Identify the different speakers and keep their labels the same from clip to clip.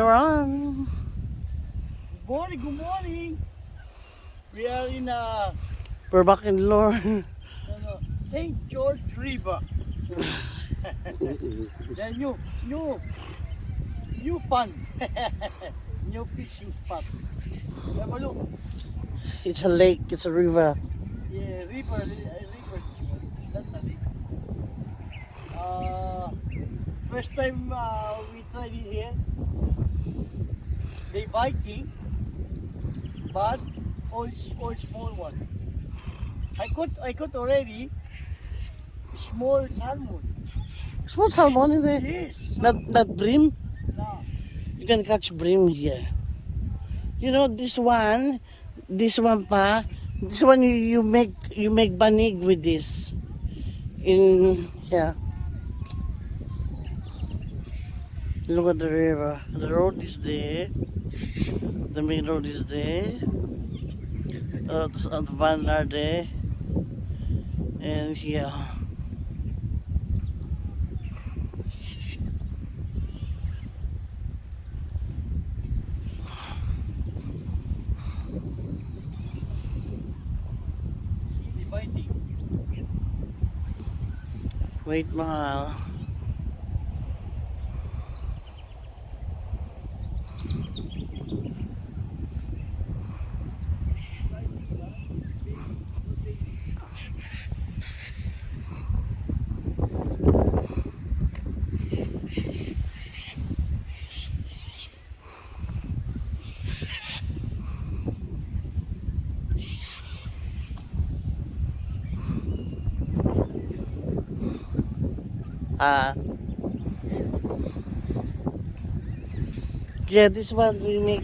Speaker 1: run.
Speaker 2: Good morning, good morning. We are in
Speaker 1: We're back in Lord.
Speaker 2: St. George River. The new pond. New fishing spot. Have a look.
Speaker 1: It's a lake, it's a river.
Speaker 2: Yeah, river this one. Not a lake. First time we tried it here. They biting, but all small one. I caught already small salmon.
Speaker 1: Small salmon in there.
Speaker 2: Yes.
Speaker 1: Not bream.
Speaker 2: No.
Speaker 1: You can catch bream here. You know this one pa. This one you make banig with this. In yeah. Look at the river. The road is there. The main road is there. The van are there. And here.
Speaker 2: See, biting.
Speaker 1: Wait, mahal. Yeah, this one we make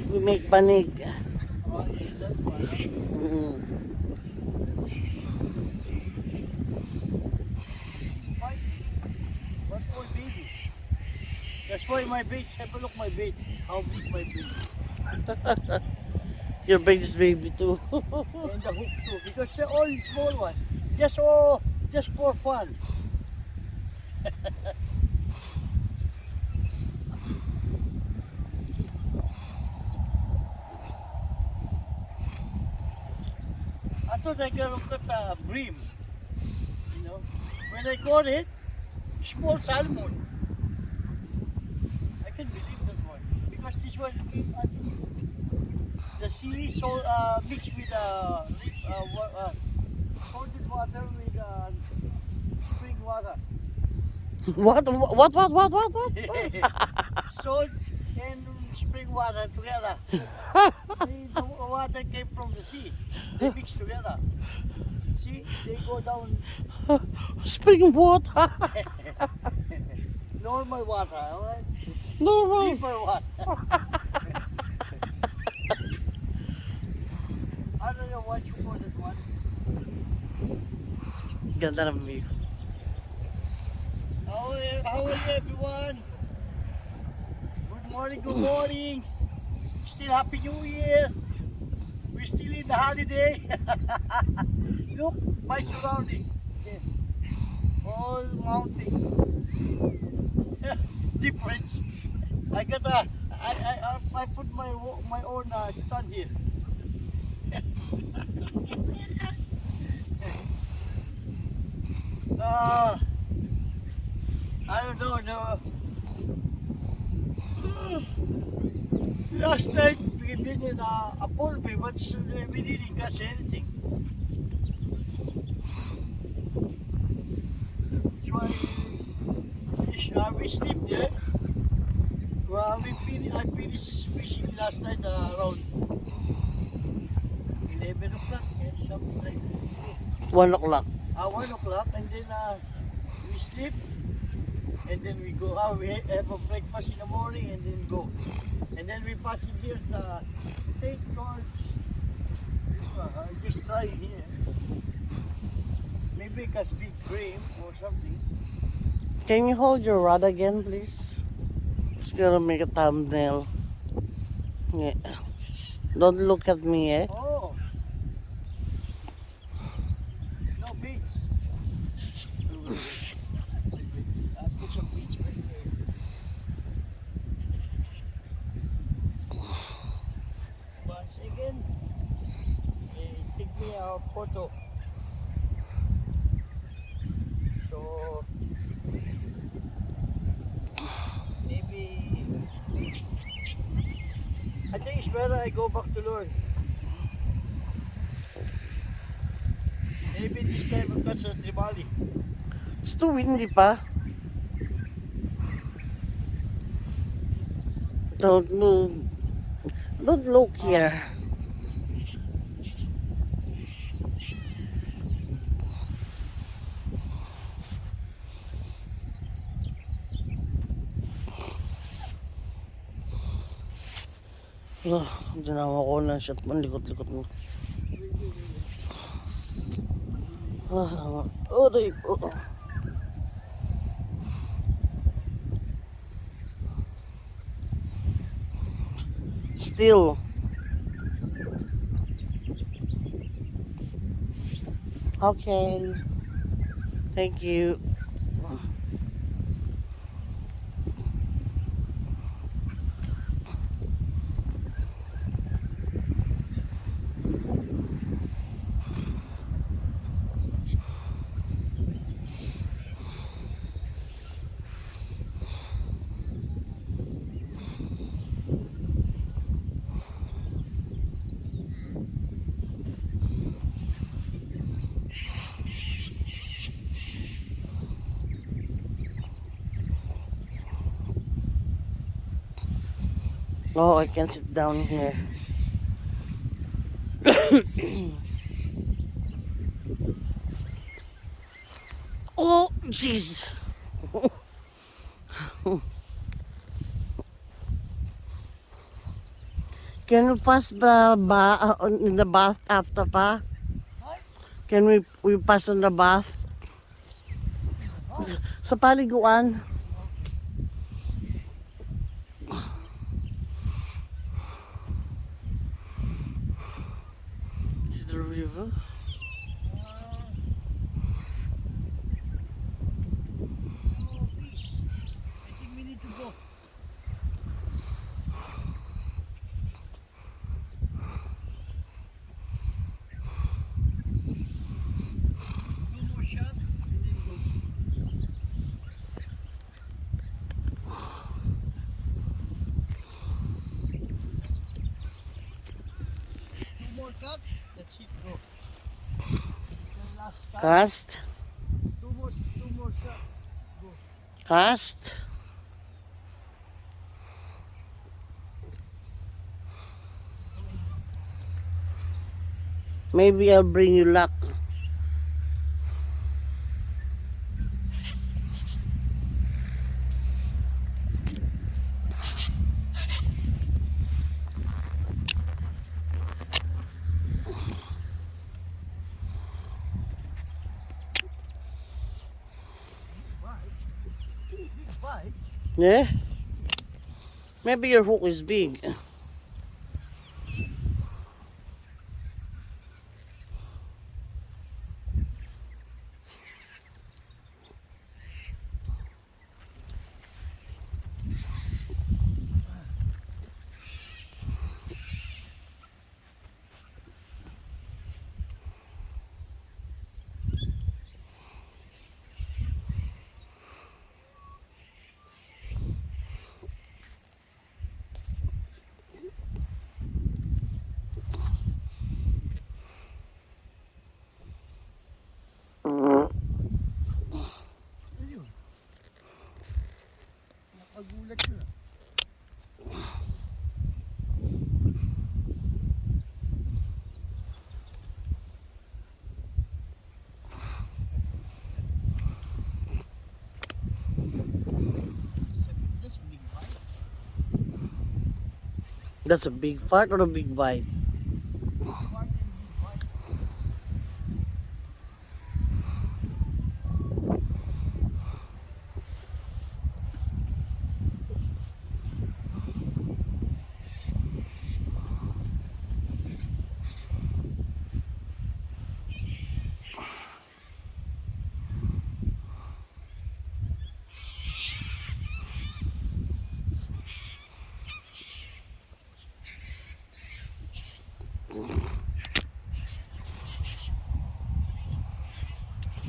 Speaker 1: banig.
Speaker 2: Oh, yeah, that one.
Speaker 1: Mm.
Speaker 2: Biting. But all baby. That's why my baits, have a look my baits. How big my baits.
Speaker 1: Your baby's baby too.
Speaker 2: And the hook too. Because they're all small one. Just for fun. I thought I got a bream. You know. When I caught it, small salmon. I can believe that one. Because this one the sea so mixed with salted water with spring water.
Speaker 1: What?
Speaker 2: Salt and spring water together. The water came from the sea. They mix together. See, they go down
Speaker 1: Spring water.
Speaker 2: normal water, alright?
Speaker 1: Normal.
Speaker 2: River water. I don't know what you call that one.
Speaker 1: Ganda ng view.
Speaker 2: How are you everyone? Good morning. Still Happy New Year. We're still in the holiday. Look, my surrounding. Yeah. All mountain. Difference. I put my own stand here. I don't know. No. Last night we been in a pool bay, but we didn't catch anything. That's why we sleep there. Well, I finished fishing last night around 11 o'clock, something like that.
Speaker 1: 1 o'clock.
Speaker 2: 1 o'clock, and then we sleep, and then we go out. We have a breakfast in the morning, and then go. And then we pass in here St. George River. I just try here. Maybe because big cream or something.
Speaker 1: Can you hold your rod again, please? Just gonna make a thumbnail. Yeah. Don't look at me, eh?
Speaker 2: Oh, no beats. I put some beats right there. photo. So maybe I think it's better I go back to Lord. Maybe this time I'll catch a tribali.
Speaker 1: It's too windy pa. Don't move. Don't look here. Dinawa ko na shot man, likot-likot mo. Oh, day. Oh. Still. Okay. Thank you. Oh, I can sit down here. Oh, jeez. Can we pass in the bath after pa?
Speaker 2: What?
Speaker 1: Can we pass on the bath? Sa paliguan. Is the river?
Speaker 2: Oh, please. I think we need to go. Two more shots and then go. Two more cuts. That's it, go. This is the last cut.
Speaker 1: Cast.
Speaker 2: Two more shots. Go.
Speaker 1: Cast. Maybe I'll bring you luck.
Speaker 2: Big bite.
Speaker 1: Yeah? Maybe your hook is big.
Speaker 2: Ayun. Nakagulat yun. That's a big bite.
Speaker 1: That's a big fart or a big bite?
Speaker 2: Part and big bite.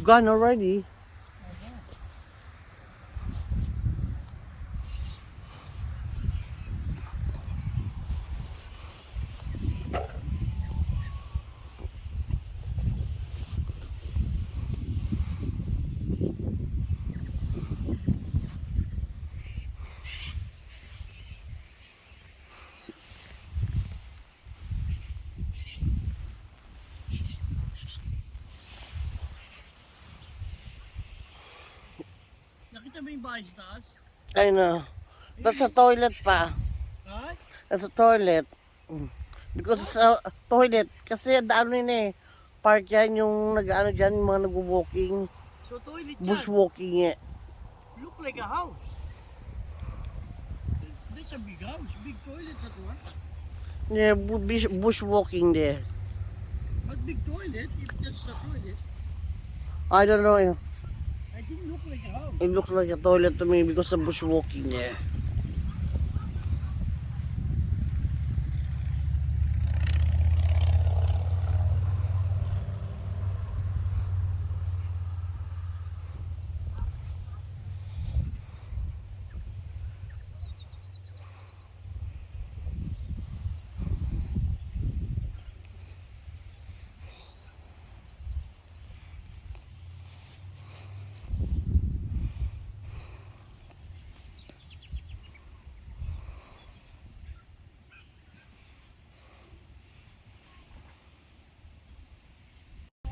Speaker 1: gone already.
Speaker 2: Nakita mo yung bahay sa taas?
Speaker 1: I know. That's a toilet pa.
Speaker 2: Ha?
Speaker 1: That's a toilet. Mm. Because it's a toilet. Kasi ano yun eh. Park yan yung nag-ano dyan, yung mga nag-walking.
Speaker 2: So toilet yan.
Speaker 1: Bushwalking eh.
Speaker 2: Look like a house. That's a big house. Big toilet that one.
Speaker 1: Yeah, bushwalking there.
Speaker 2: But big toilet, if that's a toilet,
Speaker 1: I don't know.
Speaker 2: I think look like a house.
Speaker 1: It looks like a toilet to me because of bushwalking there.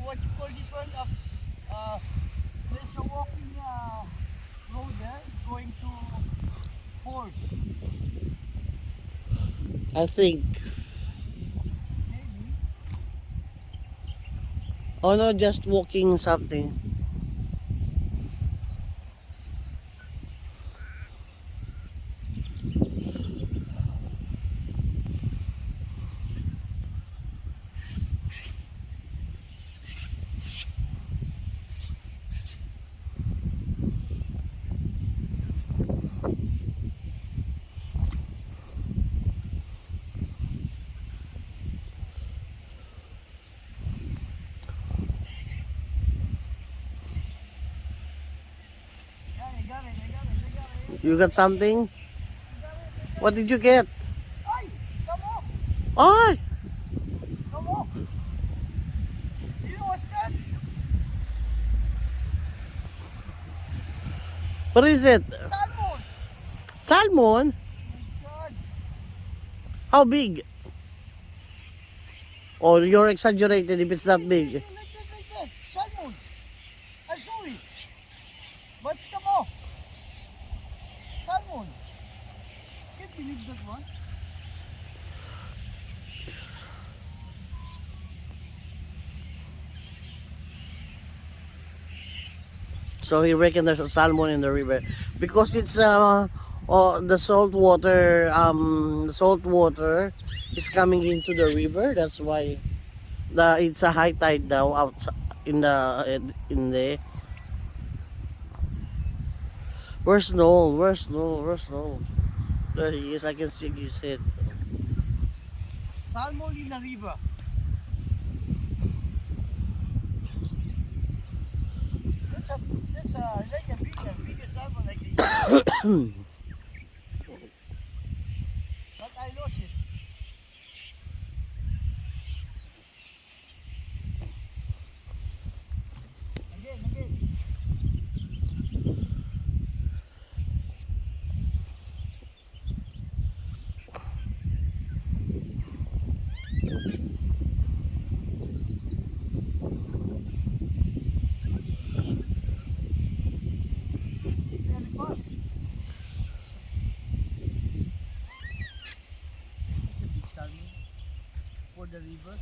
Speaker 2: What you call this one? There's a walking road there going to Falls.
Speaker 1: I think.
Speaker 2: Maybe.
Speaker 1: Oh no, just walking something. You got something? What did you get?
Speaker 2: Ay! Tamo!
Speaker 1: Oh,
Speaker 2: Tamo! You know what's that?
Speaker 1: what is it?
Speaker 2: Salmon!
Speaker 1: Salmon?
Speaker 2: God!
Speaker 1: How big? Oh, you're exaggerated if it's that big.
Speaker 2: Like that. Salmon! I saw it. But tamo! Salmon! Can't believe that one.
Speaker 1: So he reckoned there's a salmon in the river because it's the salt water is coming into the river. That's why it's a high tide now out in the. Where's Noel? Where's Noel? Where's Noel? There he is. I can see his head.
Speaker 2: Salmon in the river. That's like a bigger salmon like this. But I lost it. Again. Very fast. It's a big salmon for the river.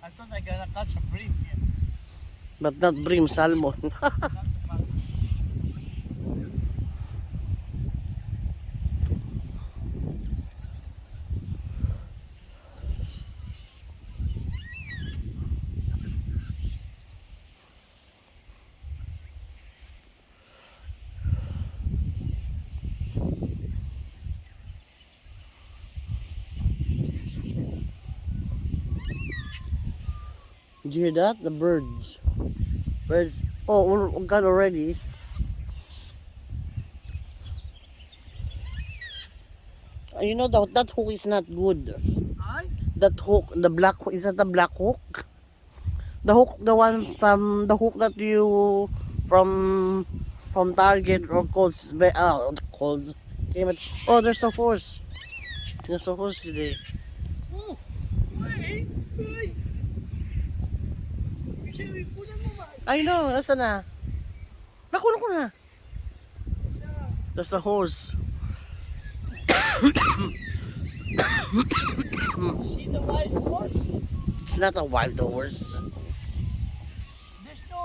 Speaker 2: I thought I gonna catch a bream here.
Speaker 1: But not bream salmon.
Speaker 2: Not the fact.
Speaker 1: Did you hear that? The birds. Birds. Oh, got already. You know that hook is not good.
Speaker 2: Ay?
Speaker 1: That hook, the black hook, is that the black hook? The hook, the one from the hook that you from Target or Coles. Coles. Came at, oh, there's a horse. There's a horse today.
Speaker 2: Oh! Wait! Wait! Sabi, kunan mo ba?
Speaker 1: I know, nasa na? Nakuha ko na.
Speaker 2: Siya.
Speaker 1: There's a horse.
Speaker 2: See the wild horse?
Speaker 1: It's not a wild horse.
Speaker 2: There's no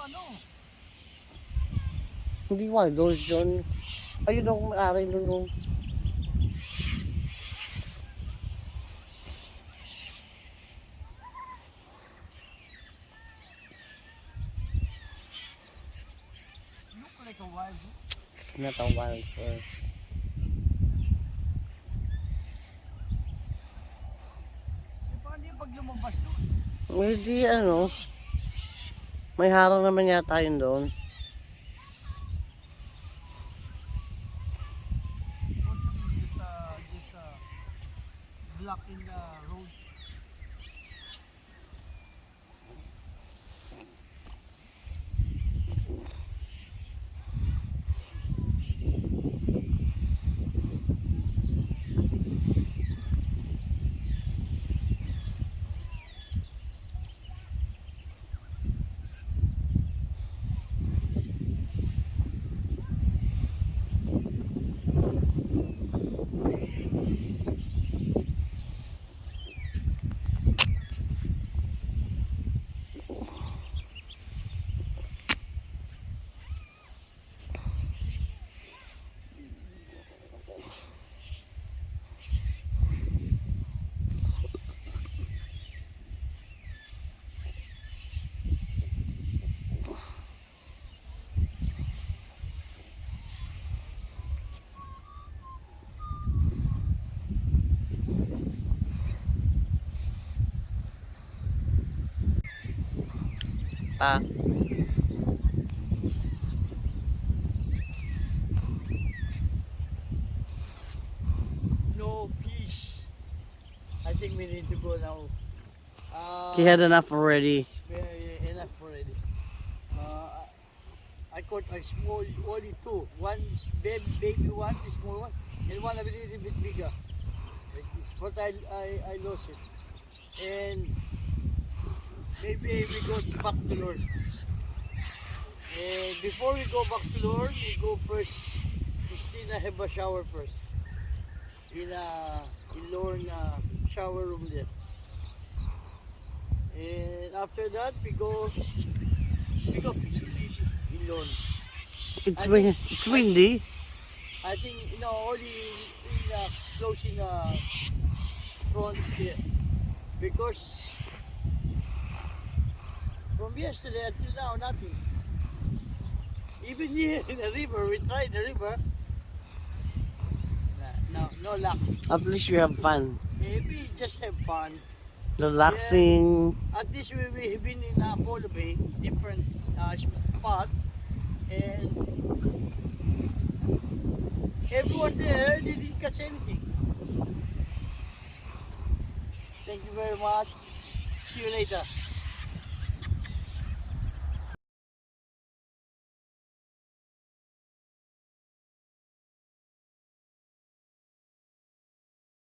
Speaker 2: ano.
Speaker 1: Hindi wild horse yun. Ayun ako may-ari nun. Oh.
Speaker 2: Look like a wild horse.
Speaker 1: It's not a wild horse.
Speaker 2: Eh, paano yung pag lumabas to?
Speaker 1: Hindi ano. May harang naman yata yun doon.
Speaker 2: This block in the road.
Speaker 1: Ah,
Speaker 2: No fish. I think we need to go now.
Speaker 1: he had enough already.
Speaker 2: Yeah, enough already. I caught a small, only two. One is baby one, the small one, and one a little bit bigger. Like this. But I lost it. And maybe we go back to Lord. And before we go back to Lord, we go first. Christina have a shower first. In Lord shower room there. And after that, we go fishing maybe in Lord.
Speaker 1: It's windy.
Speaker 2: I think only in closing front here because from yesterday until now nothing. Even here in the river, we tried the river. No luck.
Speaker 1: At least you have fun.
Speaker 2: Maybe just have fun.
Speaker 1: Relaxing.
Speaker 2: At least we've been in Apollo Bay, different spot, and everyone there didn't catch anything. Thank you very much. See you later.